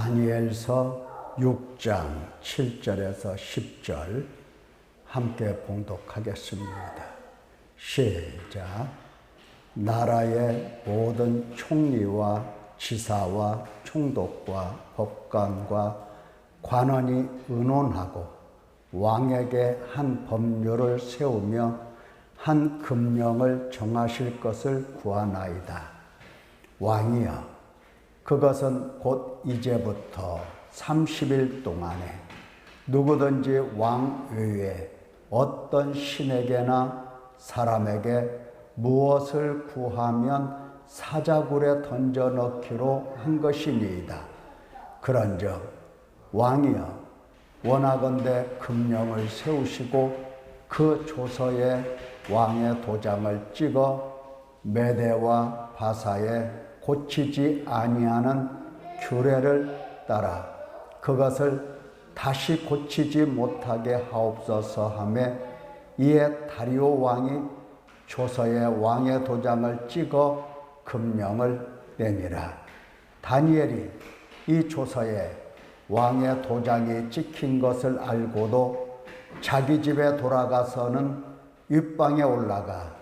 다니엘서 6장 7절에서 10절 함께 봉독하겠습니다. 시작. 나라의 모든 총리와 지사와 총독과 법관과 관원이 의논하고 왕에게 한 법률을 세우며 한 금령을 정하실 것을 구하나이다. 왕이여, 그것은 곧 이제부터 30일 동안에 누구든지 왕 외에 어떤 신에게나 사람에게 무엇을 구하면 사자굴에 던져 넣기로 한 것이니이다. 그런즉 왕이여, 원하건대 금령을 세우시고 그 조서에 왕의 도장을 찍어 메대와 바사에 고치지 아니하는 규례를 따라 그것을 다시 고치지 못하게 하옵소서 하며, 이에 다리오 왕이 조서에 왕의 도장을 찍어 금령을 내니라. 다니엘이 이 조서에 왕의 도장이 찍힌 것을 알고도 자기 집에 돌아가서는 윗방에 올라가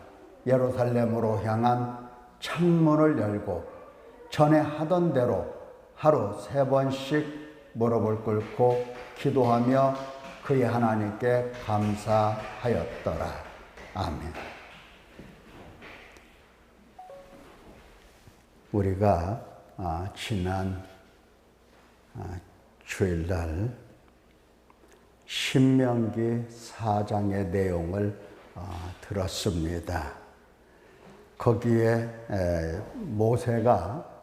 예루살렘으로 향한 창문을 열고 전에 하던 대로 하루 3번씩 무릎을 꿇고 기도하며 그의 하나님께 감사하였더라. 아멘. 우리가 지난 주일날 신명기 4장의 내용을 들었습니다. 거기에 모세가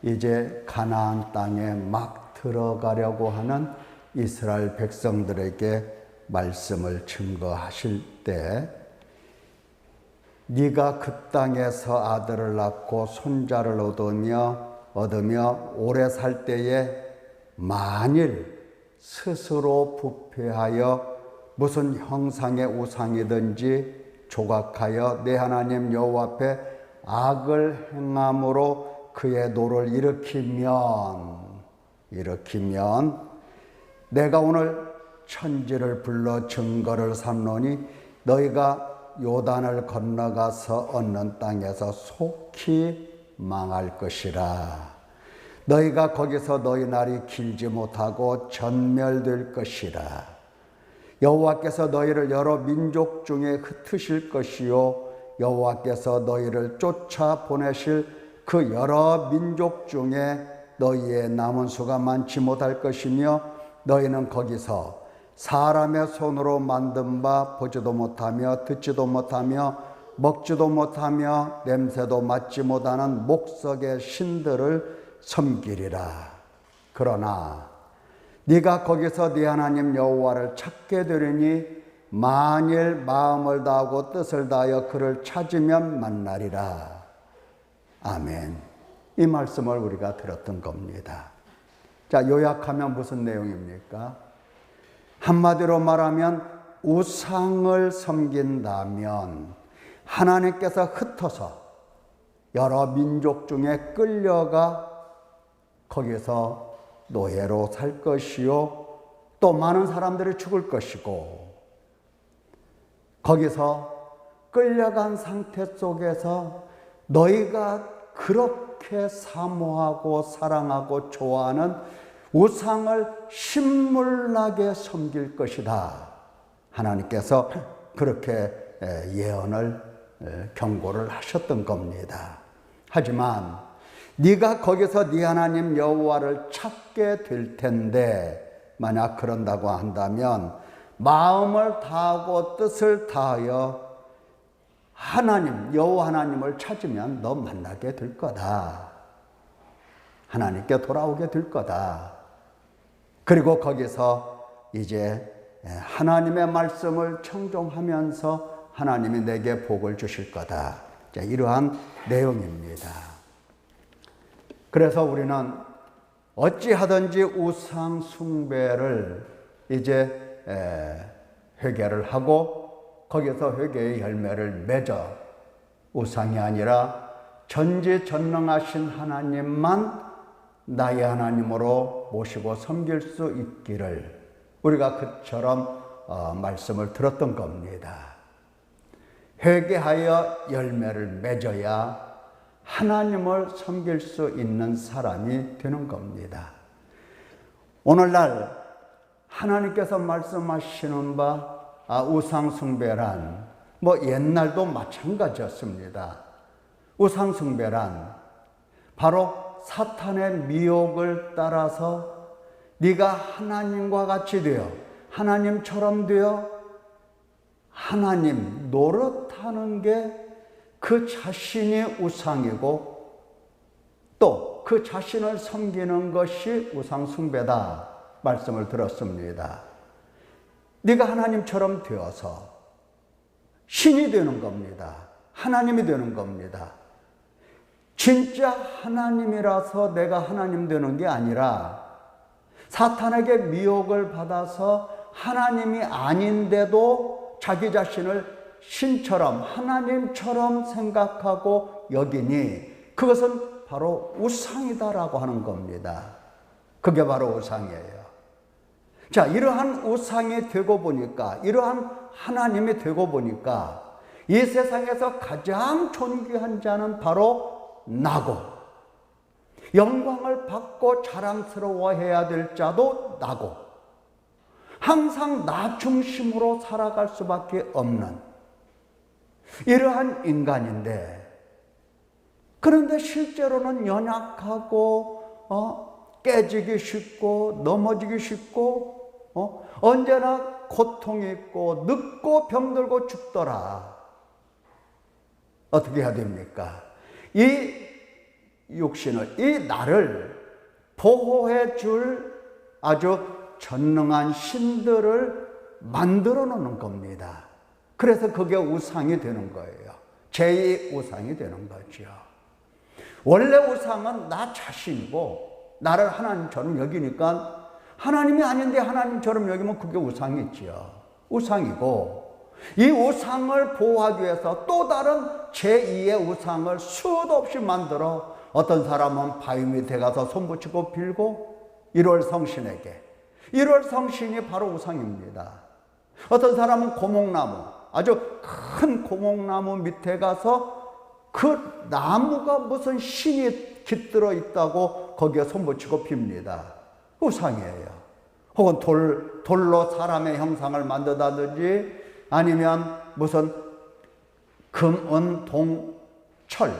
이제 가나안 땅에 막 들어가려고 하는 이스라엘 백성들에게 말씀을 증거하실 때, 네가 그 땅에서 아들을 낳고 손자를 얻으며 오래 살 때에 만일 스스로 부패하여 무슨 형상의 우상이든지 조각하여 내 하나님 여호와 앞에 악을 행함으로 그의 노를 일으키면 내가 오늘 천지를 불러 증거를 삼노니 너희가 요단을 건너가서 얻는 땅에서 속히 망할 것이라. 너희가 거기서 너희 날이 길지 못하고 전멸될 것이라. 여호와께서 너희를 여러 민족 중에 흩으실 것이요, 여호와께서 너희를 쫓아 보내실 그 여러 민족 중에 너희의 남은 수가 많지 못할 것이며, 너희는 거기서 사람의 손으로 만든 바 보지도 못하며 듣지도 못하며 먹지도 못하며 냄새도 맡지 못하는 목석의 신들을 섬기리라. 그러나 네가 거기서 네 하나님 여호와를 찾게 되리니 만일 마음을 다하고 뜻을 다하여 그를 찾으면 만나리라. 아멘. 이 말씀을 우리가 들었던 겁니다. 자, 요약하면 무슨 내용입니까? 한마디로 말하면 우상을 섬긴다면 하나님께서 흩어서 여러 민족 중에 끌려가 거기서 노예로 살 것이요, 또 많은 사람들이 죽을 것이고, 거기서 끌려간 상태 속에서 너희가 그렇게 사모하고 사랑하고 좋아하는 우상을 신물나게 섬길 것이다. 하나님께서 그렇게 예언을 경고를 하셨던 겁니다. 하지만 네가 거기서 네 하나님 여호와를 찾게 될 텐데, 만약 그런다고 한다면 마음을 다하고 뜻을 다하여 하나님, 여호와 하나님을 찾으면 너 만나게 될 거다. 하나님께 돌아오게 될 거다. 그리고 거기서 이제 하나님의 말씀을 청종하면서 하나님이 내게 복을 주실 거다. 자, 이러한 내용입니다. 그래서 우리는 어찌하든지 우상 숭배를 이제 회개를 하고 거기서 회개의 열매를 맺어 우상이 아니라 전지전능하신 하나님만 나의 하나님으로 모시고 섬길 수 있기를 우리가 그처럼 말씀을 들었던 겁니다. 회개하여 열매를 맺어야 하나님을 섬길 수 있는 사람이 되는 겁니다. 오늘날 하나님께서 말씀하시는 바 우상숭배란 옛날도 마찬가지였습니다. 우상숭배란 바로 사탄의 미혹을 따라서 네가 하나님과 같이 되어 하나님처럼 되어 하나님 노릇하는 게 그 자신이 우상이고 또 그 자신을 섬기는 것이 우상숭배다 말씀을 들었습니다. 네가 하나님처럼 되어서 신이 되는 겁니다. 하나님이 되는 겁니다. 진짜 하나님이라서 내가 하나님 되는 게 아니라 사탄에게 미혹을 받아서 하나님이 아닌데도 자기 자신을 신처럼 하나님처럼 생각하고 여기니 그것은 바로 우상이다라고 하는 겁니다. 그게 바로 우상이에요. 자, 이러한 우상이 되고 보니까, 이러한 하나님이 되고 보니까 이 세상에서 가장 존귀한 자는 바로 나고 영광을 받고 자랑스러워해야 될 자도 나고 항상 나 중심으로 살아갈 수밖에 없는 이러한 인간인데, 그런데 실제로는 연약하고 깨지기 쉽고 넘어지기 쉽고 언제나 고통이 있고 늙고 병들고 죽더라. 어떻게 해야 됩니까? 이 육신을, 이 나를 보호해 줄 아주 전능한 신들을 만들어 놓는 겁니다. 그래서 그게 우상이 되는 거예요. 제2 우상이 되는 거죠. 원래 우상은 나 자신이고 나를 하나님처럼 여기니까 하나님이 아닌데 하나님처럼 여기면 그게 우상이지요. 우상이고 이 우상을 보호하기 위해서 또 다른 제2의 우상을 수도 없이 만들어 어떤 사람은 바위 밑에 가서 손붙이고 빌고 1월 성신에게, 1월 성신이 바로 우상입니다. 어떤 사람은 고목나무, 아주 큰 고목나무 밑에 가서 그 나무가 무슨 신이 깃들어 있다고 거기에 손붙이고 빕니다. 우상이에요. 혹은 돌로 사람의 형상을 만든다든지 아니면 무슨 금, 은, 동, 철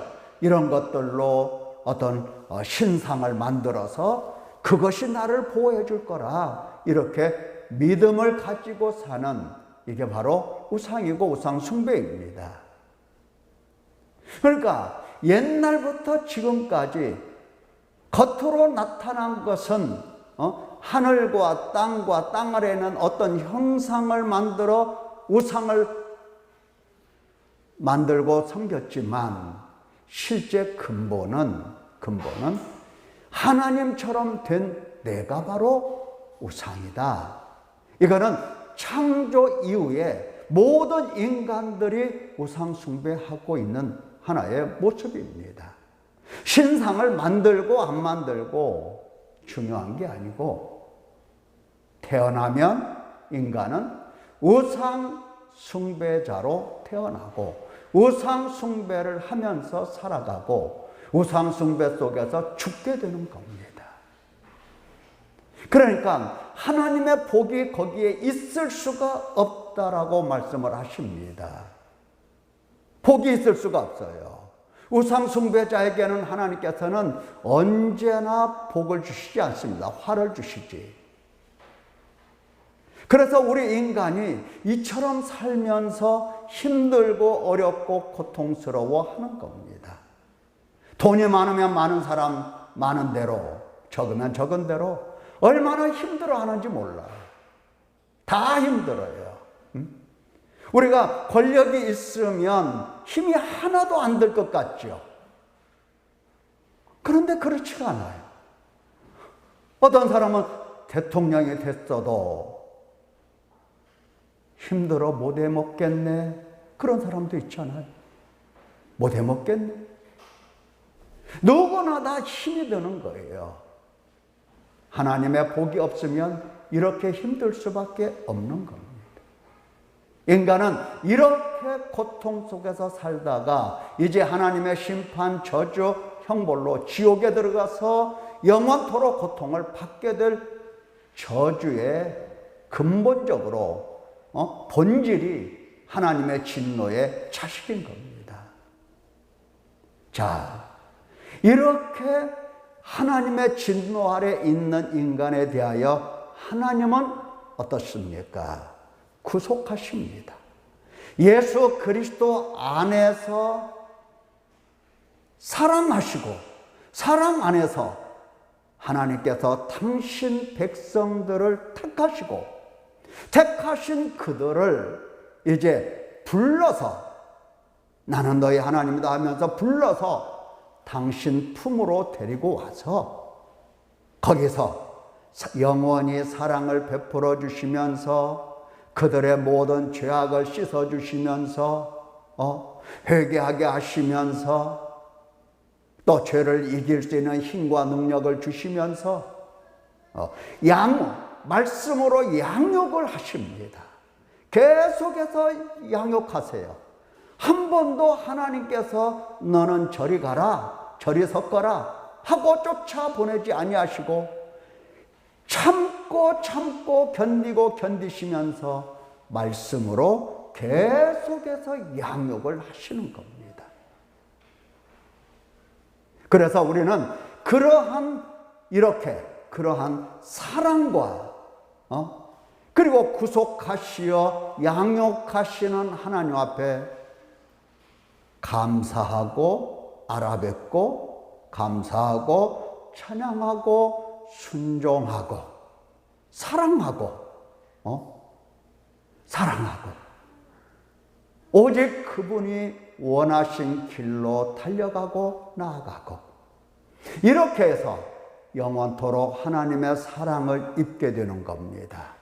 이런 것들로 어떤 신상을 만들어서 그것이 나를 보호해 줄 거라 이렇게 믿음을 가지고 사는, 이게 바로 우상이고 우상 숭배입니다. 그러니까 옛날부터 지금까지 겉으로 나타난 것은 하늘과 땅 아래에는 어떤 형상을 만들어 우상을 만들고 섬겼지만 실제 근본은 하나님처럼 된 내가 바로 우상이다. 이거는 창조 이후에 모든 인간들이 우상 숭배하고 있는 하나의 모습입니다. 신상을 만들고 안 만들고 중요한 게 아니고 태어나면 인간은 우상 숭배자로 태어나고 우상 숭배를 하면서 살아가고 우상 숭배 속에서 죽게 되는 겁니다. 그러니까 하나님의 복이 거기에 있을 수가 없다라고 말씀을 하십니다. 복이 있을 수가 없어요. 우상 숭배자에게는 하나님께서는 언제나 복을 주시지 않습니다. 화를 주시지. 그래서 우리 인간이 이처럼 살면서 힘들고 어렵고 고통스러워 하는 겁니다. 돈이 많으면 많은 사람 많은 대로, 적으면 적은 대로 얼마나 힘들어 하는지 몰라요. 다 힘들어요. 우리가 권력이 있으면 힘이 하나도 안 들 것 같죠. 그런데 그렇지가 않아요. 어떤 사람은 대통령이 됐어도 힘들어 못 해먹겠네. 그런 사람도 있잖아요. 못 해먹겠네. 누구나 다 힘이 드는 거예요. 하나님의 복이 없으면 이렇게 힘들 수밖에 없는 겁니다. 인간은 이렇게 고통 속에서 살다가 이제 하나님의 심판, 저주, 형벌로 지옥에 들어가서 영원토록 고통을 받게 될 저주의 근본적으로 본질이 하나님의 진노의 자식인 겁니다. 자, 이렇게 하나님의 진노 아래 있는 인간에 대하여 하나님은 어떻습니까? 구속하십니다. 예수 그리스도 안에서 사랑하시고 사랑 안에서 하나님께서 당신 백성들을 택하시고 택하신 그들을 이제 불러서 나는 너희 하나님이다 하면서 불러서 당신 품으로 데리고 와서 거기서 영원히 사랑을 베풀어 주시면서 그들의 모든 죄악을 씻어 주시면서 회개하게 하시면서 또 죄를 이길 수 있는 힘과 능력을 주시면서 말씀으로 양육을 하십니다. 계속해서 양육하세요. 한 번도 하나님께서 너는 저리 가라, 저리 섞어라 하고 쫓아보내지 아니하시고 참고 견디고 견디시면서 말씀으로 계속해서 양육을 하시는 겁니다. 그래서 우리는 그러한 사랑과 그리고 구속하시어 양육하시는 하나님 앞에 감사하고 알아뵙고 감사하고 찬양하고 순종하고 사랑하고 오직 그분이 원하신 길로 달려가고 나아가고 이렇게 해서 영원토록 하나님의 사랑을 입게 되는 겁니다.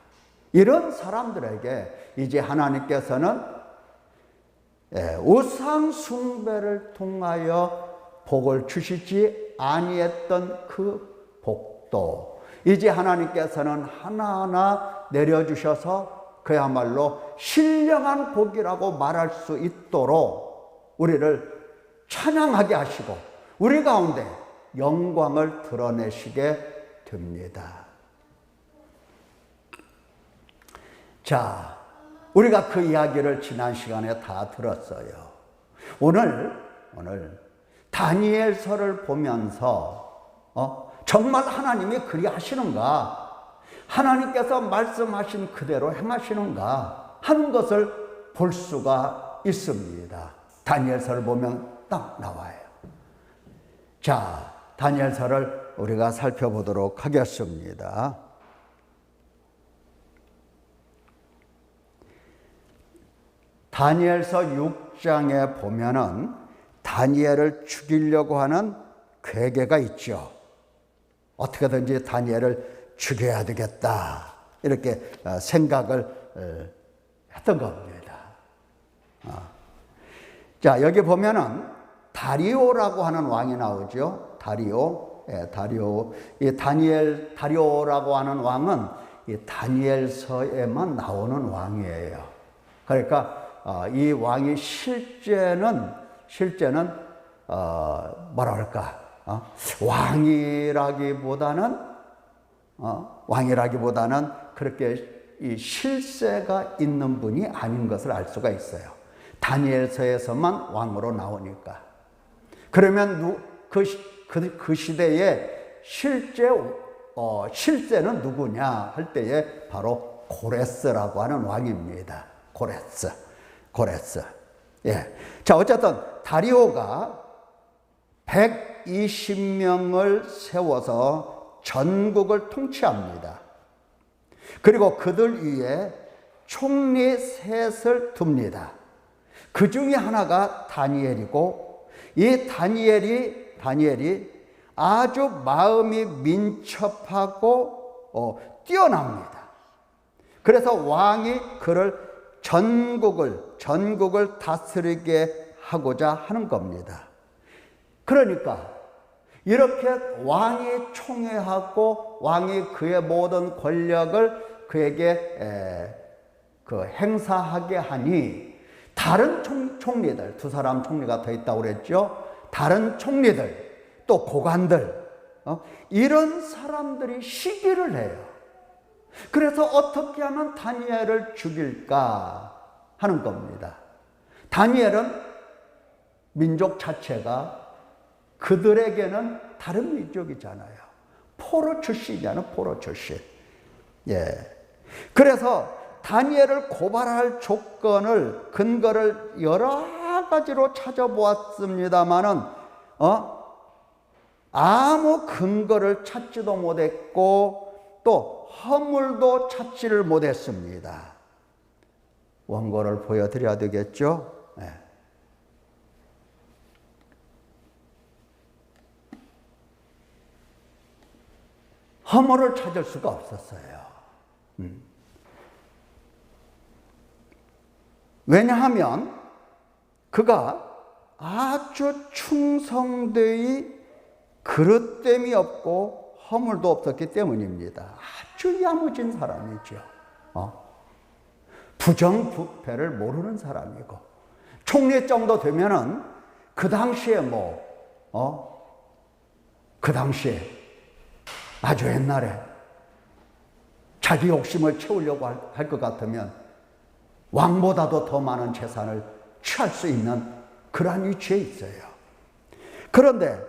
이런 사람들에게 이제 하나님께서는 우상 숭배를 통하여 복을 주시지 아니했던 그 복도 이제 하나님께서는 하나하나 내려주셔서 그야말로 신령한 복이라고 말할 수 있도록 우리를 찬양하게 하시고 우리 가운데 영광을 드러내시게 됩니다. 자, 우리가 그 이야기를 지난 시간에 다 들었어요. 오늘 다니엘서를 보면서 정말 하나님이 그리 하시는가? 하나님께서 말씀하신 그대로 행하시는가? 하는 것을 볼 수가 있습니다. 다니엘서를 보면 딱 나와요. 자, 다니엘서를 우리가 살펴보도록 하겠습니다. 다니엘서 6장에 보면은 다니엘을 죽이려고 하는 괴계가 있죠. 어떻게든지 다니엘을 죽여야 되겠다 이렇게 생각을 했던 겁니다. 자, 여기 보면은 다리오라고 하는 왕이 나오죠. 다리오. 이 다리오라고 하는 왕은 이 다니엘서에만 나오는 왕이에요. 그러니까 이 왕이 실제는 뭐라 할까? 왕이라기보다는 그렇게 이 실세가 있는 분이 아닌 것을 알 수가 있어요. 다니엘서에서만 왕으로 나오니까. 그러면 그 시대에 실세는 누구냐 할 때에 바로 고레스라고 하는 왕입니다. 고레스. 예. 자, 어쨌든 다리오가 120명을 세워서 전국을 통치합니다. 그리고 그들 위에 총리 셋을 둡니다. 그 중에 하나가 다니엘이고 이 다니엘이 아주 마음이 민첩하고 뛰어납니다. 그래서 왕이 그를 전국을 다스리게 하고자 하는 겁니다. 그러니까 이렇게 왕이 총애하고 왕이 그의 모든 권력을 그에게 행사하게 하니 다른 총리들, 두 사람 총리가 더 있다고 그랬죠. 다른 총리들, 또 고관들, 이런 사람들이 시기를 해요. 그래서 어떻게 하면 다니엘을 죽일까 하는 겁니다. 다니엘은 민족 자체가 그들에게는 다른 민족이잖아요. 포로 출신이잖아요. 포로 출신. 예. 그래서 다니엘을 고발할 조건을, 근거를 여러 가지로 찾아보았습니다마는 아무 근거를 찾지도 못했고 또 허물도 찾지를 못했습니다. 원고를 보여드려야 되겠죠? 네. 허물을 찾을 수가 없었어요. 왜냐하면 그가 아주 충성되이 그릇됨이 없고 허물도 없었기 때문입니다. 아주 야무진 사람이죠. 부정부패를 모르는 사람이고, 총리 정도 되면은 그 당시에 그 당시에 아주 옛날에 자기 욕심을 채우려고 할 것 같으면 왕보다도 더 많은 재산을 취할 수 있는 그러한 위치에 있어요. 그런데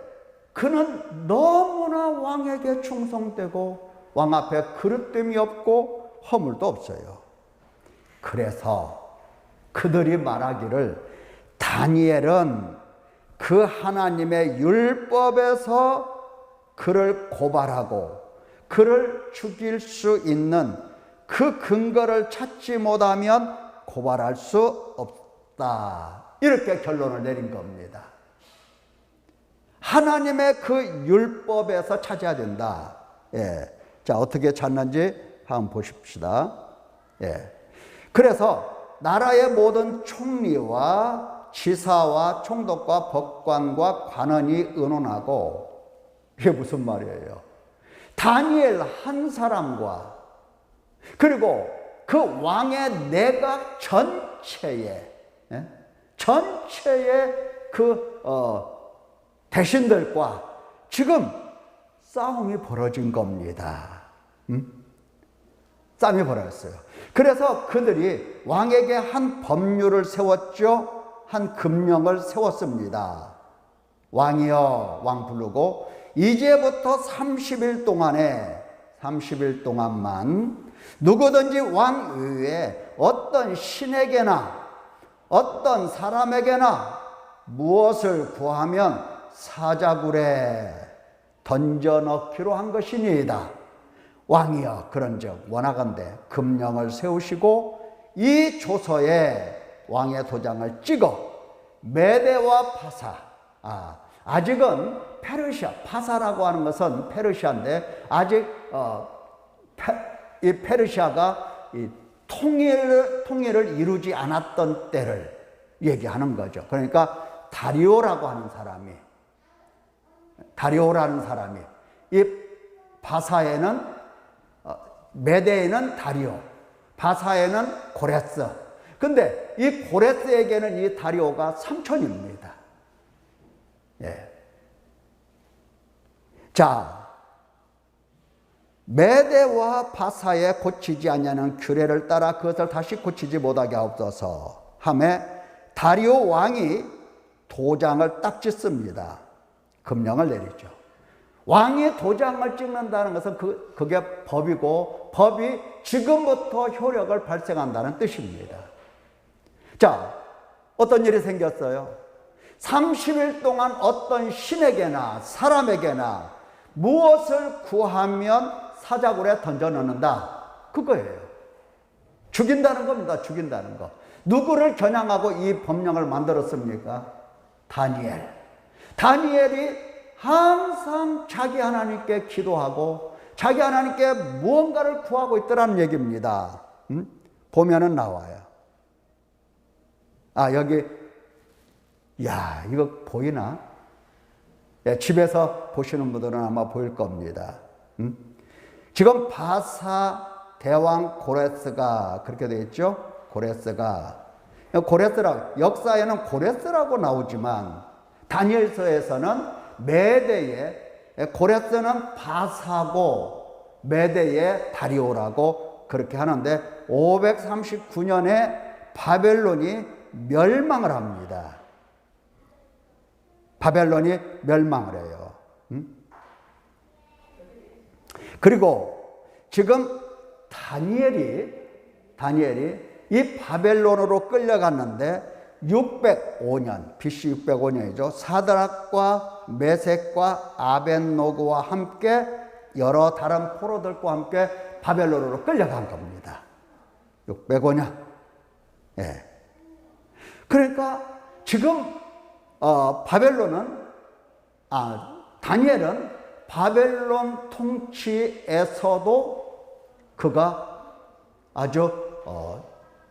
그는 너무나 왕에게 충성되고 왕 앞에 그릇됨이 없고 허물도 없어요. 그래서 그들이 말하기를 다니엘은 그 하나님의 율법에서 그를 고발하고 그를 죽일 수 있는 그 근거를 찾지 못하면 고발할 수 없다. 이렇게 결론을 내린 겁니다. 하나님의 그 율법에서 찾아야 된다. 예. 자, 어떻게 찾는지 한번 보십시다. 예. 그래서 나라의 모든 총리와 지사와 총독과 법관과 관원이 의논하고, 이게 무슨 말이에요? 다니엘 한 사람과 그리고 그 왕의 내각 전체의 그 대신들과 지금 싸움이 벌어진 겁니다. 싸움이 벌어졌어요. 그래서 그들이 왕에게 한 법률을 세웠죠. 한 금령을 세웠습니다. 왕이여, 왕 부르고 이제부터 30일 동안만 누구든지 왕 외에 어떤 신에게나 어떤 사람에게나 무엇을 구하면 사자굴에 던져넣기로 한 것이니이다. 왕이여, 그런즉 원하건대 금령을 세우시고 이 조서에 왕의 도장을 찍어 메대와 파사, 아직은 페르시아, 파사라고 하는 것은 페르시아인데 아직 이 페르시아가 이 통일을 이루지 않았던 때를 얘기하는 거죠. 그러니까 다리오라는 사람이 이 바사에는 메대에는 다리오, 바사에는 고레스. 근데 이 고레스에게는 이 다리오가 삼촌입니다. 예. 자, 메대와 바사에 고치지 아니하는 규례를 따라 그것을 다시 고치지 못하게 하옵소서 하매 다리오 왕이 도장을 딱 찍습니다. 금령을 내리죠. 왕이 도장을 찍는다는 것은 그게 법이고 법이 지금부터 효력을 발생한다는 뜻입니다. 자, 어떤 일이 생겼어요? 30일 동안 어떤 신에게나 사람에게나 무엇을 구하면 사자굴에 던져넣는다. 그거예요. 죽인다는 겁니다. 죽인다는 거. 누구를 겨냥하고 이 법령을 만들었습니까? 다니엘이 항상 자기 하나님께 기도하고 자기 하나님께 무언가를 구하고 있더라는 얘기입니다. 보면은 나와요. 여기, 이거 보이나? 예, 집에서 보시는 분들은 아마 보일 겁니다. 지금 바사 대왕 고레스가 그렇게 되어 있죠. 고레스가 역사에는 고레스라고 나오지만 다니엘서에서는 메대의 고레스는 바사고 메대의 다리오라고 그렇게 하는데 539년에 바벨론이 멸망을 합니다. 바벨론이 멸망을 해요. 그리고 지금 다니엘이 이 바벨론으로 끌려갔는데 605년, BC 605년이죠. 사드락과 메섹과 아벳노고와 함께 여러 다른 포로들과 함께 바벨론으로 끌려간 겁니다. 605년. 예. 그러니까 지금 다니엘은 바벨론 통치에서도 그가 아주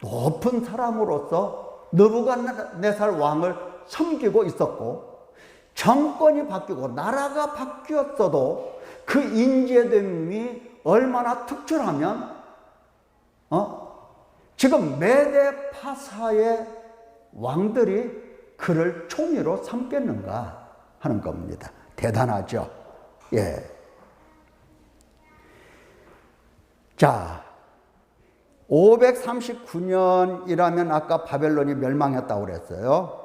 높은 사람으로서 느부갓네살 왕을 섬기고 있었고, 정권이 바뀌고 나라가 바뀌었어도 그 인재됨이 얼마나 특출하면 지금 메데 파사의 왕들이 그를 총리로 삼겠는가 하는 겁니다. 대단하죠. 예. 자, 539년이라면 아까 바벨론이 멸망했다고 그랬어요.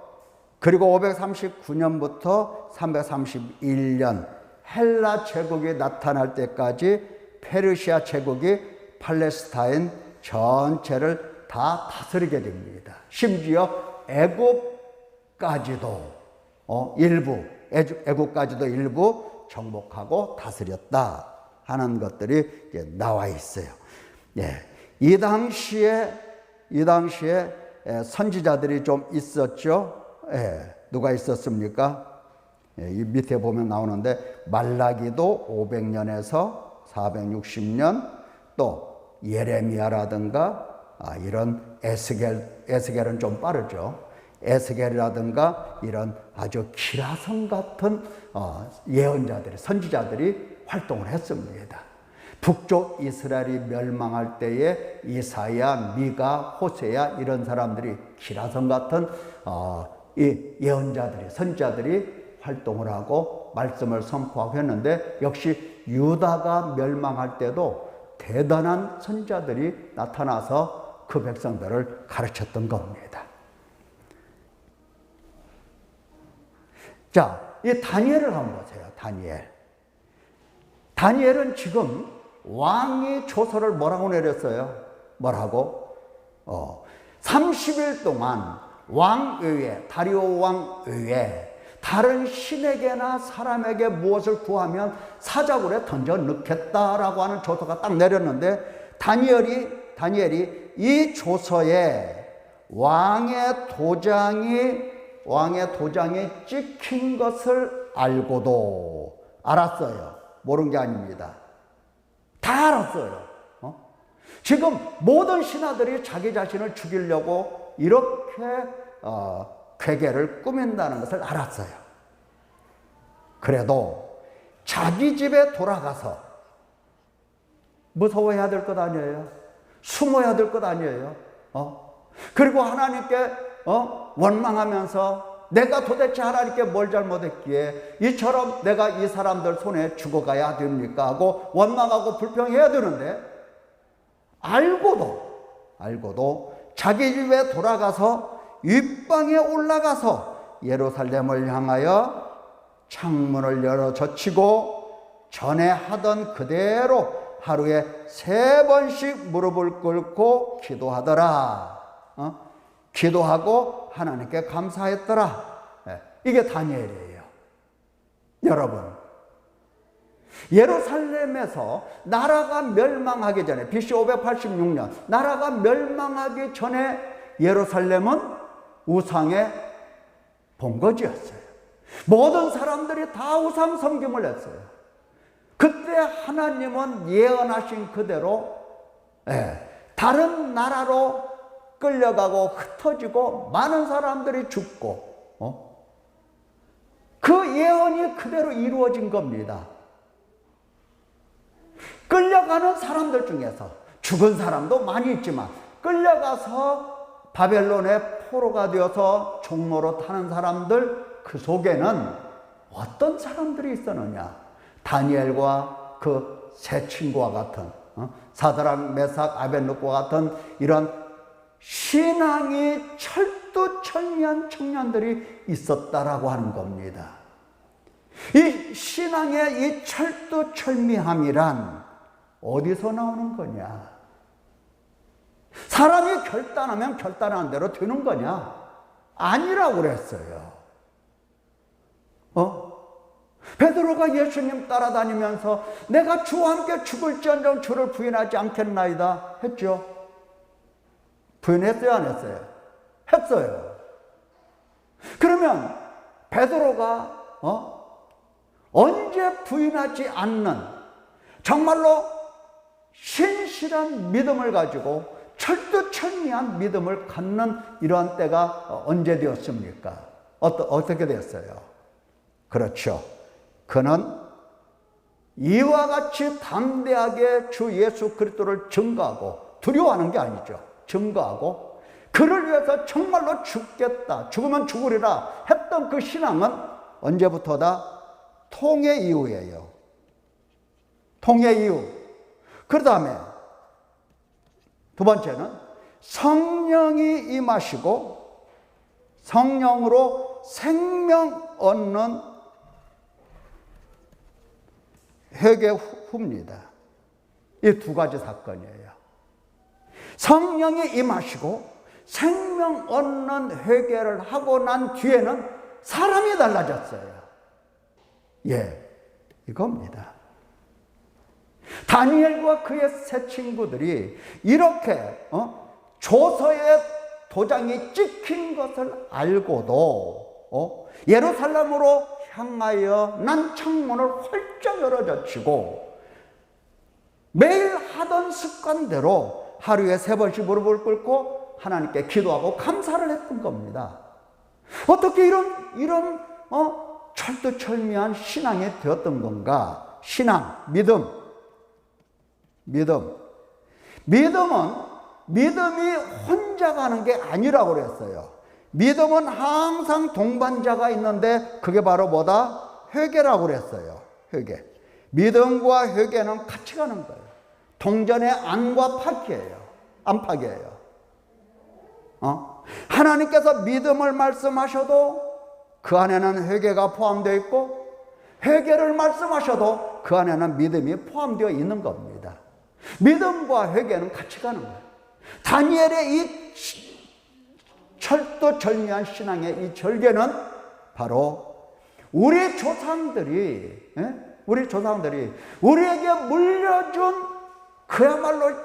그리고 539년부터 331년 헬라 제국이 나타날 때까지 페르시아 제국이 팔레스타인 전체를 다 다스리게 됩니다. 심지어 애굽까지도 일부 정복하고 다스렸다 하는 것들이 이제 나와 있어요. 예. 이 당시에 선지자들이 좀 있었죠. 예. 누가 있었습니까? 예. 이 밑에 보면 나오는데 말라기도 500년에서 460년, 또 예레미야라든가 이런 에스겔은 좀 빠르죠. 에스겔이라든가 이런 아주 기라성 같은 예언자들이, 선지자들이 활동을 했습니다. 북쪽 이스라엘이 멸망할 때에 이사야, 미가, 호세야 이런 사람들이 기라성 같은 이 예언자들이, 선지자들이 활동을 하고 말씀을 선포하고 했는데, 역시 유다가 멸망할 때도 대단한 선지자들이 나타나서 그 백성들을 가르쳤던 겁니다. 자, 이 다니엘을 한번 보세요. 다니엘은 지금 왕이 조서를 뭐라고 내렸어요? 뭐라고? 30일 동안 왕의회, 다리오 왕의회, 다른 신에게나 사람에게 무엇을 구하면 사자굴에 던져 넣겠다라고 하는 조서가 딱 내렸는데, 다니엘이 이 조서에 왕의 도장이 찍힌 것을 알고도 알았어요. 모른 게 아닙니다. 다 알았어요. 지금 모든 신하들이 자기 자신을 죽이려고 이렇게 괴계를 꾸민다는 것을 알았어요. 그래도 자기 집에 돌아가서 무서워해야 될 것 아니에요? 숨어야 될 것 아니에요? 그리고 하나님께 원망하면서 내가 도대체 하나님께 뭘 잘못했기에 이처럼 내가 이 사람들 손에 죽어가야 됩니까? 하고 원망하고 불평해야 되는데, 알고도 자기 집에 돌아가서 윗방에 올라가서 예루살렘을 향하여 창문을 열어 젖히고 전에 하던 그대로 하루에 3번씩 무릎을 꿇고 기도하더라. 기도하고 하나님께 감사했더라. 이게 다니엘이에요. 여러분, 예루살렘에서 나라가 멸망하기 전에, BC 586년 나라가 멸망하기 전에 예루살렘은 우상의 본거지였어요. 모든 사람들이 다 우상 섬김을 했어요. 그때 하나님은 예언하신 그대로 다른 나라로 끌려가고 흩어지고 많은 사람들이 죽고 그 예언이 그대로 이루어진 겁니다. 끌려가는 사람들 중에서 죽은 사람도 많이 있지만 끌려가서 바벨론의 포로가 되어서 종로로 타는 사람들, 그 속에는 어떤 사람들이 있었느냐? 다니엘과 그 세 친구와 같은, 사드락, 메삭, 아벳느고와 같은 이런 신앙이 철두철미한 청년들이 있었다라고 하는 겁니다. 이 신앙의 이 철두철미함이란 어디서 나오는 거냐? 사람이 결단하면 결단한 대로 되는 거냐? 아니라고 그랬어요. 베드로가 예수님 따라다니면서 내가 주와 함께 죽을지언정 주를 부인하지 않겠나이다 했죠. 부인했어요, 안 했어요? 했어요. 그러면 베드로가 언제 부인하지 않는 정말로 신실한 믿음을 가지고 철두철미한 믿음을 갖는 이러한 때가 언제 되었습니까? 어떻게 되었어요? 그렇죠. 그는 이와 같이 담대하게 주 예수 그리스도를 증거하고, 두려워하는 게 아니죠. 증거하고 그를 위해서 정말로 죽겠다, 죽으면 죽으리라 했던 그 신앙은 언제부터다? 통회 이후예요. 통회 이후. 그 다음에 두 번째는 성령이 임하시고 성령으로 생명 얻는 회개 후입니다. 이 두 가지 사건이에요. 성령이 임하시고 생명 얻는 회개를 하고 난 뒤에는 사람이 달라졌어요. 예, 이겁니다. 다니엘과 그의 세 친구들이 이렇게 조서에 도장이 찍힌 것을 알고도 예루살렘으로 향하여 난 창문을 활짝 열어젖히고 매일 하던 습관대로 하루에 3번씩 무릎을 꿇고 하나님께 기도하고 감사를 했던 겁니다. 어떻게 이런 철두철미한 신앙이 되었던 건가? 신앙, 믿음은 믿음이 혼자 가는 게 아니라고 그랬어요. 믿음은 항상 동반자가 있는데 그게 바로 뭐다? 회개라고 그랬어요. 회개. 믿음과 회개는 같이 가는 거예요. 동전의 안과 파기예요. 안팎이에요. 하나님께서 믿음을 말씀하셔도 그 안에는 회개가 포함되어 있고, 회개를 말씀하셔도 그 안에는 믿음이 포함되어 있는 겁니다. 믿음과 회개는 같이 가는 거예요. 다니엘의 이 철두철미한 신앙의 이 절개는 바로 우리 조상들이 우리에게 물려준 그야말로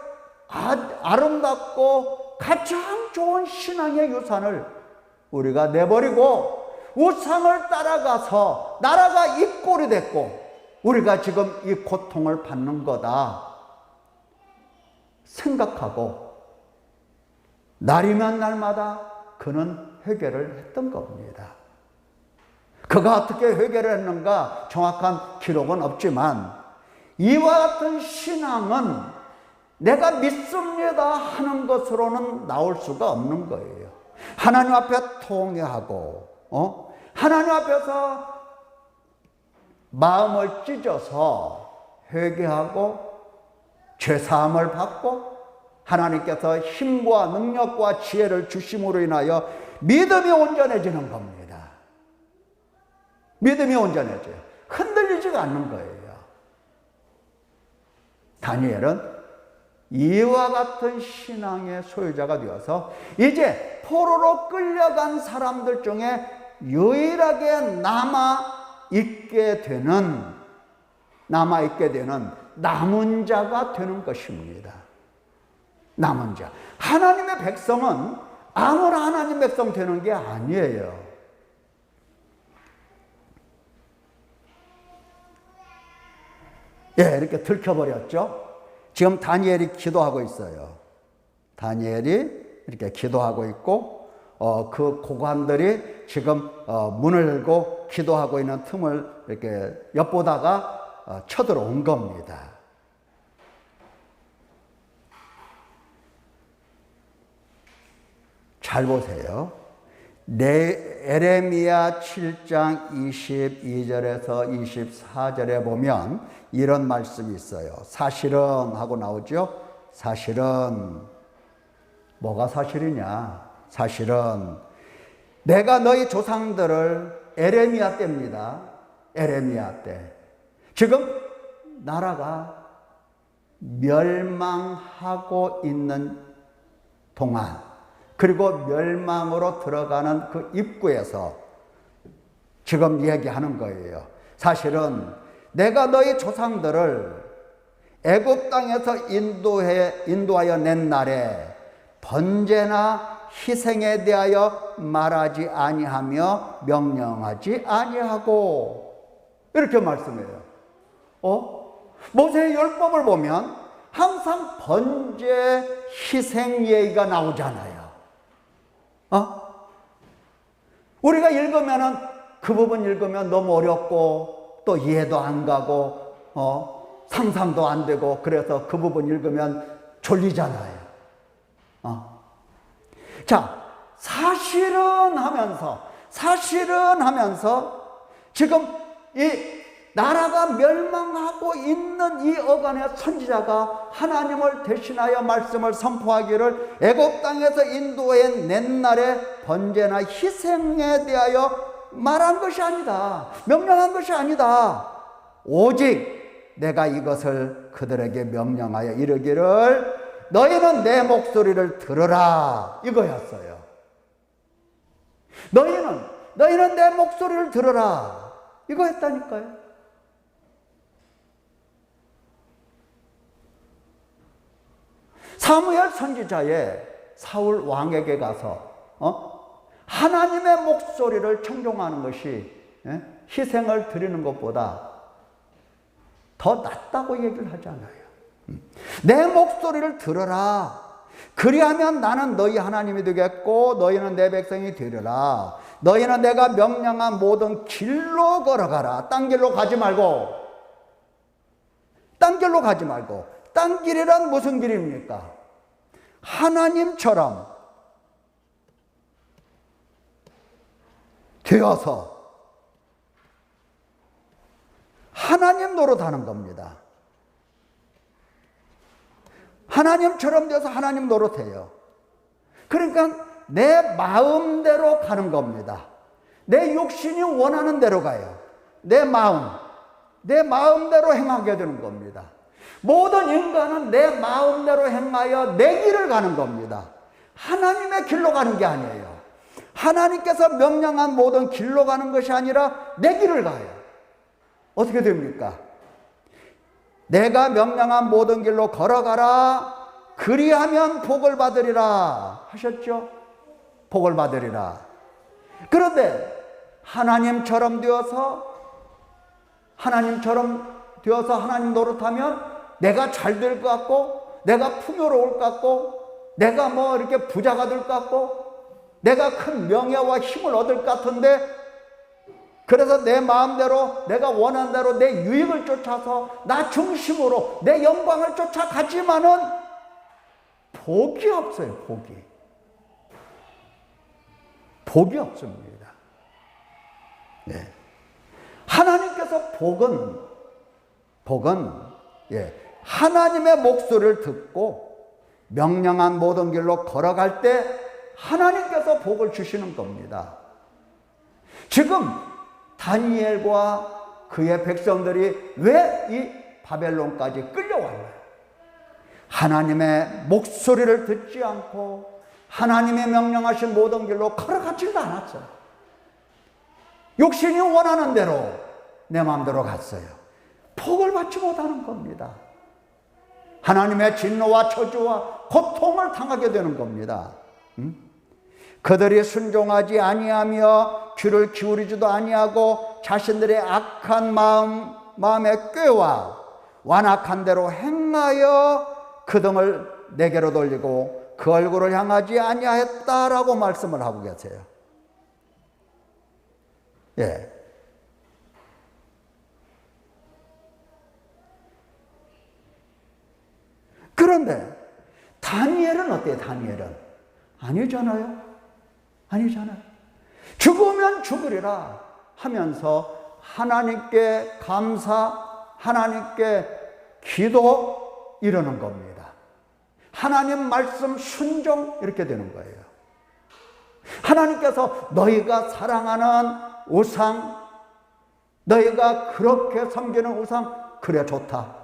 아름답고 가장 좋은 신앙의 유산을 우리가 내버리고 우상을 따라가서 나라가 이 꼴이 됐고 우리가 지금 이 고통을 받는 거다 생각하고 날이면 날마다 그는 회개를 했던 겁니다. 그가 어떻게 회개를 했는가 정확한 기록은 없지만 이와 같은 신앙은 내가 믿습니다 하는 것으로는 나올 수가 없는 거예요. 하나님 앞에 통회하고 하나님 앞에서 마음을 찢어서 회개하고 죄사함을 받고 하나님께서 힘과 능력과 지혜를 주심으로 인하여 믿음이 온전해지는 겁니다. 믿음이 온전해져요. 흔들리지가 않는 거예요. 다니엘은 이와 같은 신앙의 소유자가 되어서 이제 포로로 끌려간 사람들 중에 유일하게 남아있게 되는 남은 자가 되는 것입니다. 남은 자. 하나님의 백성은 아무나 하나님 백성 되는 게 아니에요. 예, 이렇게 들켜버렸죠. 지금 다니엘이 기도하고 있어요. 다니엘이 이렇게 기도하고 있고 그 고관들이 지금 문을 열고 기도하고 있는 틈을 이렇게 엿보다가 쳐들어온 겁니다. 잘 보세요. 에레미야 7장 22절에서 24절에 보면 이런 말씀이 있어요. 사실은 하고 나오죠. 사실은 뭐가 사실이냐? 사실은 내가 너희 조상들을 에레미야 때입니다. 에레미야 때. 지금 나라가 멸망하고 있는 동안, 그리고 멸망으로 들어가는 그 입구에서 지금 얘기하는 거예요. 사실은 내가 너희 조상들을 애굽 땅에서 인도하여 낸 날에 번제나 희생에 대하여 말하지 아니하며 명령하지 아니하고, 이렇게 말씀해요. 모세의 율법을 보면 항상 번제 희생 얘기가 나오잖아요. 우리가 읽으면은 그 부분 읽으면 너무 어렵고 또 이해도 안 가고 상상도 안 되고, 그래서 그 부분 읽으면 졸리잖아요. 자, 사실은 하면서 지금 이 나라가 멸망하고 있는 이 어간의 선지자가 하나님을 대신하여 말씀을 선포하기를 애굽 땅에서 인도해 낸 날에 번제나 희생에 대하여 말한 것이 아니다. 명령한 것이 아니다. 오직 내가 이것을 그들에게 명령하여 이르기를 너희는 내 목소리를 들으라, 이거였어요. 너희는 내 목소리를 들으라, 이거 했다니까요. 사무엘 선지자의 사울 왕에게 가서 하나님의 목소리를 청종하는 것이 희생을 드리는 것보다 더 낫다고 얘기를 하잖아요. 내 목소리를 들어라. 그리하면 나는 너희 하나님이 되겠고 너희는 내 백성이 되리라. 너희는 내가 명령한 모든 길로 걸어가라. 딴 길로 가지 말고. 딴 길이란 무슨 길입니까? 하나님처럼 되어서 하나님 노릇하는 겁니다. 하나님처럼 되어서 하나님 노릇해요. 그러니까 내 마음대로 가는 겁니다. 내 욕심이 원하는 대로 가요. 내 마음대로 행하게 되는 겁니다. 모든 인간은 내 마음대로 행하여 내 길을 가는 겁니다. 하나님의 길로 가는 게 아니에요. 하나님께서 명령한 모든 길로 가는 것이 아니라 내 길을 가요. 어떻게 됩니까? 내가 명령한 모든 길로 걸어가라. 그리하면 복을 받으리라 하셨죠? 복을 받으리라. 그런데 하나님처럼 되어서 하나님 노릇하면 내가 잘 될 것 같고, 내가 풍요로울 것 같고, 내가 뭐 이렇게 부자가 될 것 같고, 내가 큰 명예와 힘을 얻을 것 같은데, 그래서 내 마음대로, 내가 원하는 대로 내 유익을 쫓아서 나 중심으로 내 영광을 쫓아가지만은 복이 없어요. 복이 없습니다. 네. 하나님께서 복은 하나님의 목소리를 듣고 명령한 모든 길로 걸어갈 때 하나님께서 복을 주시는 겁니다. 지금 다니엘과 그의 백성들이 왜 이 바벨론까지 끌려왔나요? 하나님의 목소리를 듣지 않고 하나님의 명령하신 모든 길로 걸어가지도 않았어요. 욕심이 원하는 대로 내 마음대로 갔어요. 복을 받지 못하는 겁니다. 하나님의 진노와 저주와 고통을 당하게 되는 겁니다. 그들이 순종하지 아니하며 귀를 기울이지도 아니하고 자신들의 악한 마음에 꾀와 완악한 대로 행하여 그 등을 내게로 돌리고 그 얼굴을 향하지 아니하였다라고 말씀을 하고 계세요. 예. 그런데 다니엘은 어때요? 다니엘은 아니잖아요. 아니잖아요. 죽으면 죽으리라 하면서 하나님께 감사, 하나님께 기도 이러는 겁니다. 하나님 말씀 순종 이렇게 되는 거예요. 하나님께서 너희가 사랑하는 우상, 너희가 그렇게 섬기는 우상, 그래 좋다.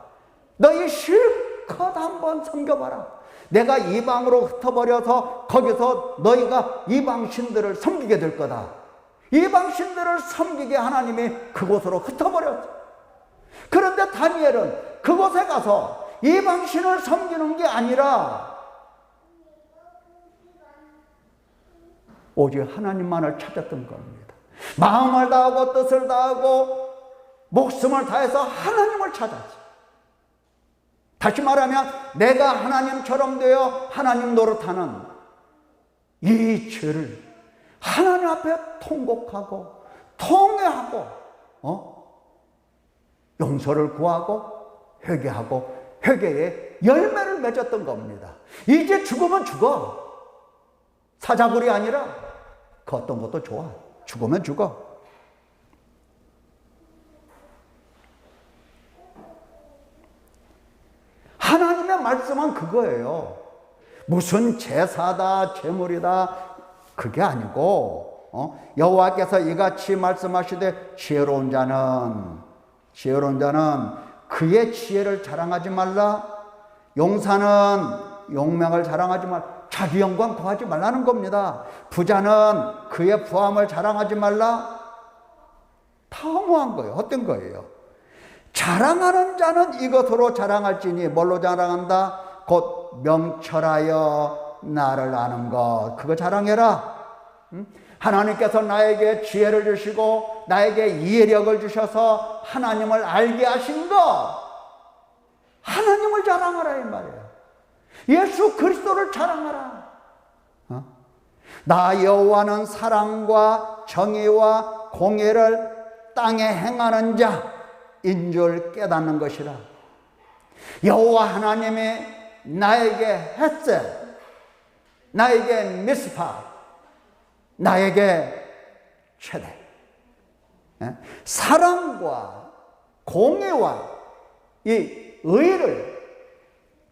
너희 실컷 한번 섬겨봐라. 내가 이방으로 흩어버려서 거기서 너희가 이방신들을 섬기게 될 거다. 이방신들을 섬기게 하나님이 그곳으로 흩어버렸어. 그런데 다니엘은 그곳에 가서 이방신을 섬기는 게 아니라 오직 하나님만을 찾았던 겁니다. 마음을 다하고 뜻을 다하고 목숨을 다해서 하나님을 찾았지. 다시 말하면 내가 하나님처럼 되어 하나님 노릇하는 이 죄를 하나님 앞에 통곡하고 통회하고 용서를 구하고 회개하고 회개의 열매를 맺었던 겁니다. 이제 죽으면 죽어. 사자굴이 아니라 그 어떤 것도 좋아. 죽으면 죽어. 하나님의 말씀은 그거예요. 무슨 제사다 제물이다 그게 아니고 여호와께서 이같이 말씀하시되 지혜로운 자는 그의 지혜를 자랑하지 말라. 용사는 용명을 자랑하지 말라. 자기 영광 구하지 말라는 겁니다. 부자는 그의 부함을 자랑하지 말라. 다 허무한 거예요. 헛된 거예요. 자랑하는 자는 이것으로 자랑할지니 뭘로 자랑한다? 곧 명철하여 나를 아는 것. 그거 자랑해라. 하나님께서 나에게 지혜를 주시고 나에게 이해력을 주셔서 하나님을 알게 하신 것. 하나님을 자랑하라 이 말이에요. 예수 그리스도를 자랑하라. 나 여호와는 사랑과 정의와 공의를 땅에 행하는 자인 줄 깨닫는 것이라. 여호와 하나님이 나에게 헷세, 나에게 미스파, 나에게 최대. 사랑과 공의와 이 의를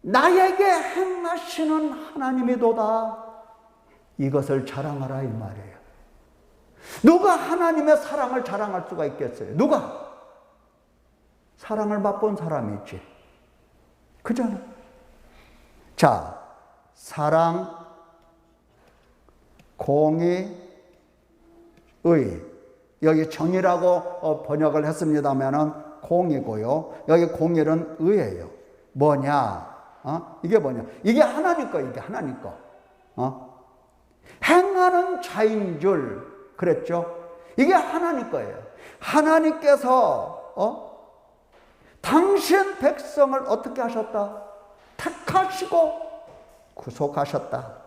나에게 행하시는 하나님이도다. 이것을 자랑하라 이 말이에요. 누가 하나님의 사랑을 자랑할 수가 있겠어요? 누가? 사랑을 맛본 사람이 있지. 그잖아. 자, 사랑, 공의, 의. 여기 정의라고 번역을 했습니다면은 공이고요. 여기 공의는 의예요. 뭐냐? 이게 뭐냐? 이게 하나님 거, 이게 하나님 거. 행하는 자인 줄 그랬죠? 이게 하나님 거예요. 하나님께서 당신 백성을 어떻게 하셨다? 택하시고 구속하셨다.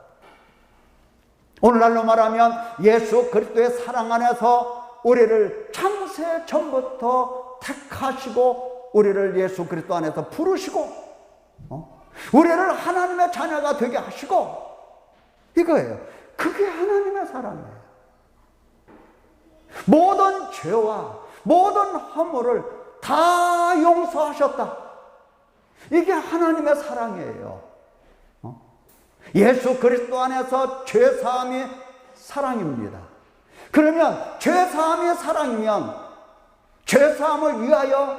오늘날로 말하면 예수 그리스도의 사랑 안에서 우리를 창세 전부터 택하시고 우리를 예수 그리스도 안에서 부르시고 우리를 하나님의 자녀가 되게 하시고 이거예요. 그게 하나님의 사랑이에요. 모든 죄와 모든 허물을 다 용서하셨다. 이게 하나님의 사랑이에요. 예수 그리스도 안에서 죄사함이 사랑입니다. 그러면 죄사함이 사랑이면 죄사함을 위하여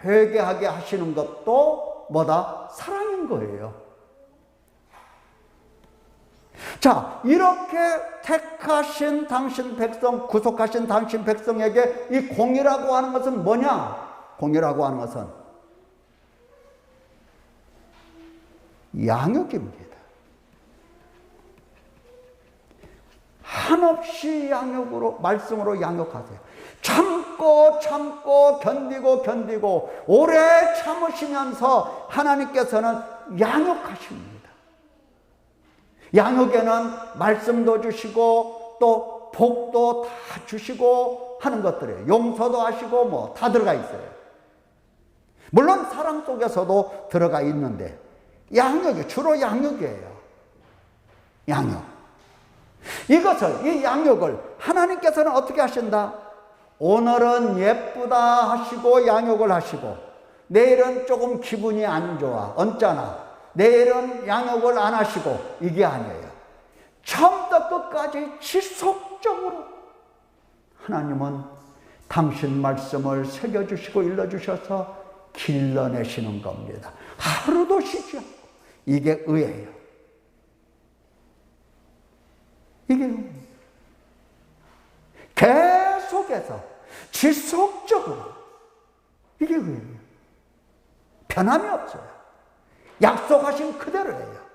회개하게 하시는 것도 뭐다? 사랑인 거예요. 자, 이렇게 택하신 당신 백성, 구속하신 당신 백성에게 이 공의라고 하는 것은 뭐냐? 공의라고 하는 것은 양육입니다. 한없이 양육으로, 말씀으로 양육하세요. 참고 견디고 오래 참으시면서 하나님께서는 양육하십니다. 양육에는 말씀도 주시고 또 복도 다 주시고 하는 것들이에요. 용서도 하시고 뭐 다 들어가 있어요. 물론 사랑 속에서도 들어가 있는데 양육이 주로 양육이에요. 양육. 이 양육을 하나님께서는 어떻게 하신다? 오늘은 예쁘다 하시고 양육을 하시고 내일은 조금 기분이 안 좋아, 언짢아. 내일은 양육을 안 하시고 이게 아니에요. 처음부터 끝까지 지속적으로 하나님은 당신 말씀을 새겨주시고 일러주셔서 길러내시는 겁니다. 하루도 쉬지 않고. 이게 의예요. 이게 의예요. 계속해서 지속적으로 이게 의예요. 변함이 없어요. 약속하신 그대로예요.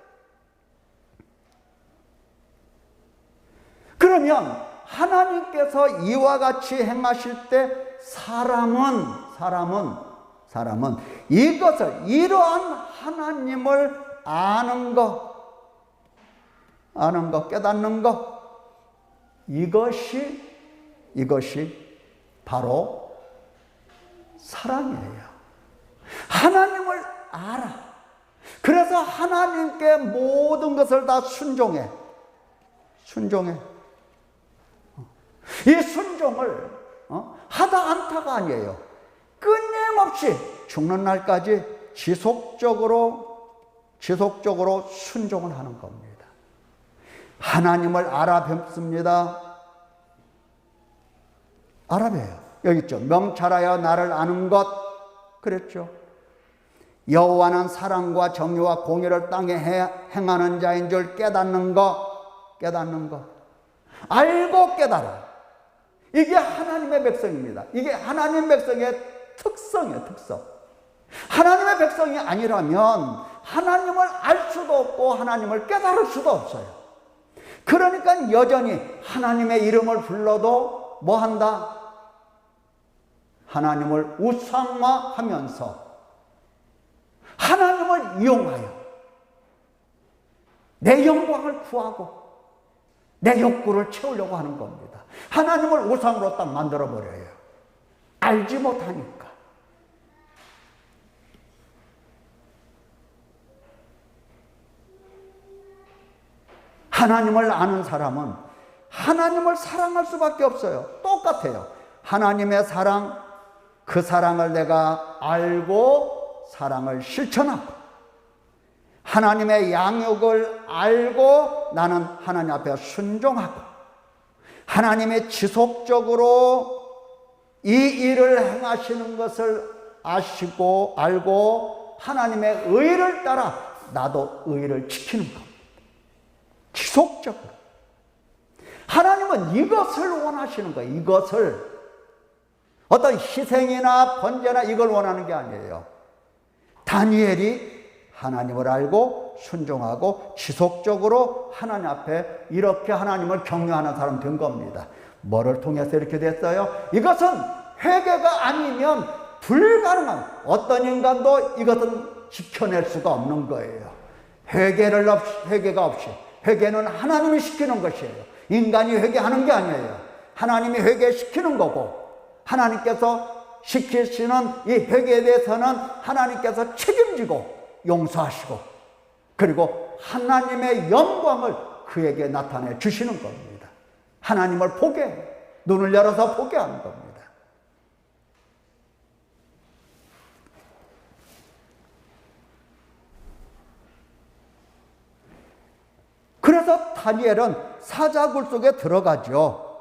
그러면 하나님께서 이와 같이 행하실 때 사람은 이것을 이러한 하나님을 아는 것, 깨닫는 것, 이것이 바로 사랑이에요. 하나님을 알아. 그래서 하나님께 모든 것을 다 순종해. 이 순종을 하다 않다가 아니에요. 끊임없이 죽는 날까지 지속적으로 순종을 하는 겁니다. 하나님을 알아뵙습니다. 알아봬요. 여기 있죠. 명찰하여 나를 아는 것 그랬죠. 여호와는 사랑과 정의와 공의를 땅에 행하는 자인 줄 깨닫는 것. 알고 깨달아. 이게 하나님의 백성입니다. 이게 하나님 백성의 특성이에요, 특성. 하나님의 백성이 아니라면 하나님을 알 수도 없고 하나님을 깨달을 수도 없어요. 그러니까 여전히 하나님의 이름을 불러도 뭐 한다? 하나님을 우상화하면서 하나님을 이용하여 내 영광을 구하고 내 욕구를 채우려고 하는 겁니다. 하나님을 우상으로 딱 만들어버려요. 알지 못하니까. 하나님을 아는 사람은 하나님을 사랑할 수밖에 없어요. 똑같아요. 하나님의 사랑, 그 사랑을 내가 알고 사랑을 실천하고 하나님의 양육을 알고 나는 하나님 앞에 순종하고 하나님의 지속적으로 이 일을 행하시는 것을 알고 하나님의 의를 따라 나도 의를 지키는 겁니다. 지속적으로. 하나님은 이것을 원하시는 거예요. 이것을. 어떤 희생이나 번제나 이걸 원하는 게 아니에요. 다니엘이 하나님을 알고 순종하고 지속적으로 하나님 앞에 이렇게 하나님을 경외하는 사람 된 겁니다. 뭐를 통해서 이렇게 됐어요? 이것은 회개가 아니면 불가능한, 어떤 인간도 이것은 지켜낼 수가 없는 거예요. 회개가 없이. 회개는 하나님이 시키는 것이에요. 인간이 회개하는 게 아니에요. 하나님이 회개시키는 거고 하나님께서 시키시는 이 회개에 대해서는 하나님께서 책임지고 용서하시고 그리고 하나님의 영광을 그에게 나타내 주시는 겁니다. 하나님을 눈을 열어서 보게 하는 겁니다. 그래서 다니엘은 사자굴 속에 들어가죠.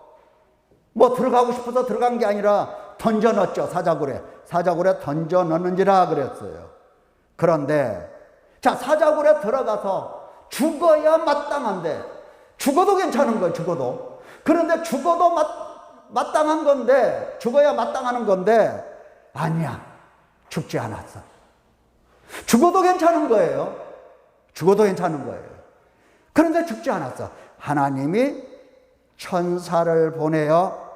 뭐 들어가고 싶어서 들어간 게 아니라 던져 넣었죠. 사자굴에 던져 넣는지라 그랬어요. 그런데 자, 사자굴에 들어가서 죽어야 마땅한데, 죽어도 괜찮은 거예요. 죽어도. 그런데 죽어도 마땅한 건데, 죽어야 마땅하는 건데 아니야, 죽지 않았어. 죽어도 괜찮은 거예요. 그런데 죽지 않았어. 하나님이 천사를 보내어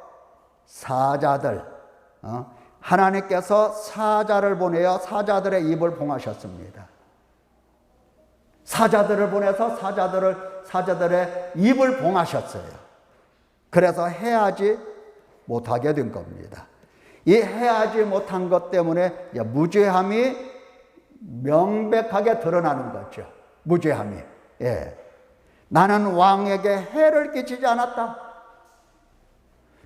하나님께서 사자를 보내어 사자들의 입을 봉하셨습니다. 사자들을 보내서 사자들의 입을 봉하셨어요. 그래서 해하지 못하게 된 겁니다. 이 해하지 못한 것 때문에 무죄함이 명백하게 드러나는 거죠. 무죄함이. 예. 나는 왕에게 해를 끼치지 않았다.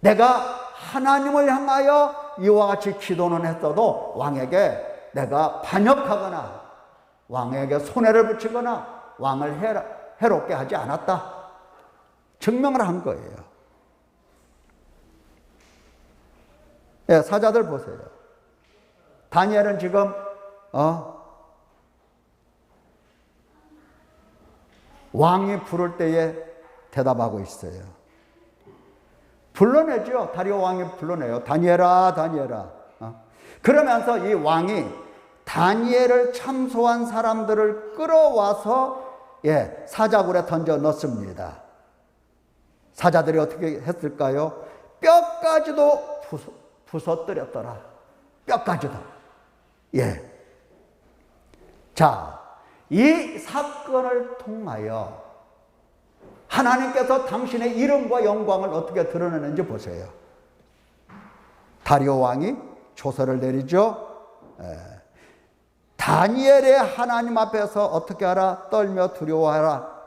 내가 하나님을 향하여 이와 같이 기도는 했어도 왕에게 내가 반역하거나 왕에게 손해를 붙이거나 왕을 해롭게 하지 않았다. 증명을 한 거예요. 예, 사자들 보세요. 다니엘은 지금 왕이 부를 때에 대답하고 있어요. 불러내죠. 다리오 왕이 불러내요. 다니엘아, 다니엘아. 그러면서 이 왕이 다니엘을 참소한 사람들을 끌어와서 사자굴에 던져 넣습니다. 사자들이 어떻게 했을까요? 뼈까지도 부서뜨렸더라. 뼈까지도. 예. 자, 이 사건을 통하여 하나님께서 당신의 이름과 영광을 어떻게 드러내는지 보세요. 다리오 왕이 조서를 내리죠. 다니엘의 하나님 앞에서 어떻게 하라? 떨며 두려워하라.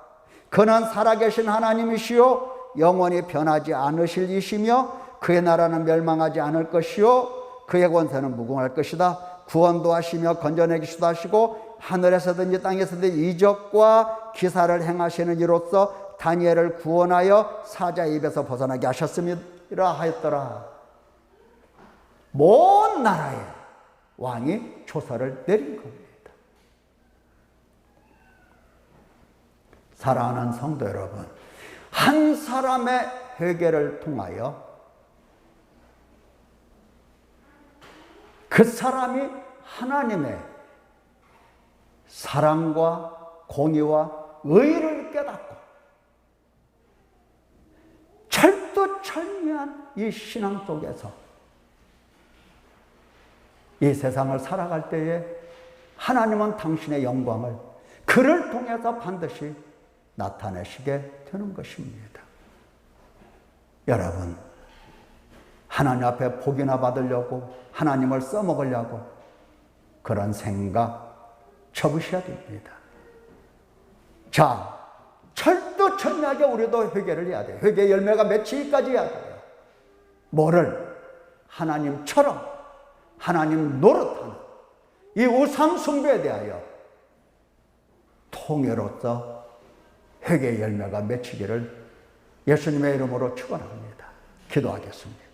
그는 살아계신 하나님이시요 영원히 변하지 않으실 이시며 그의 나라는 멸망하지 않을 것이요 그의 권세는 무궁할 것이다. 구원도 하시며 건져내기도 하시고 하늘에서든지 땅에서든지 이적과 기사를 행하시는 이로써 다니엘을 구원하여 사자의 입에서 벗어나게 하셨음이라 하였더라. 먼 나라에 왕이 조서를 내린 겁니다. 사랑하는 성도 여러분, 한 사람의 회개를 통하여 그 사람이 하나님의 사랑과 공의와 의를 깨닫고 철두철미한 이 신앙 속에서 이 세상을 살아갈 때에 하나님은 당신의 영광을 그를 통해서 반드시 나타내시게 되는 것입니다. 여러분, 하나님 앞에 복이나 받으려고 하나님을 써먹으려고 그런 생각 접으셔야 됩니다. 자, 철두철미하게 우리도 회개를 해야 돼요. 회개 열매가 맺히기까지 해야 돼요. 뭐를? 하나님처럼 하나님 노릇하는 이 우상 숭배에 대하여 통해로서 회개 열매가 맺히기를 예수님의 이름으로 축원합니다. 기도하겠습니다.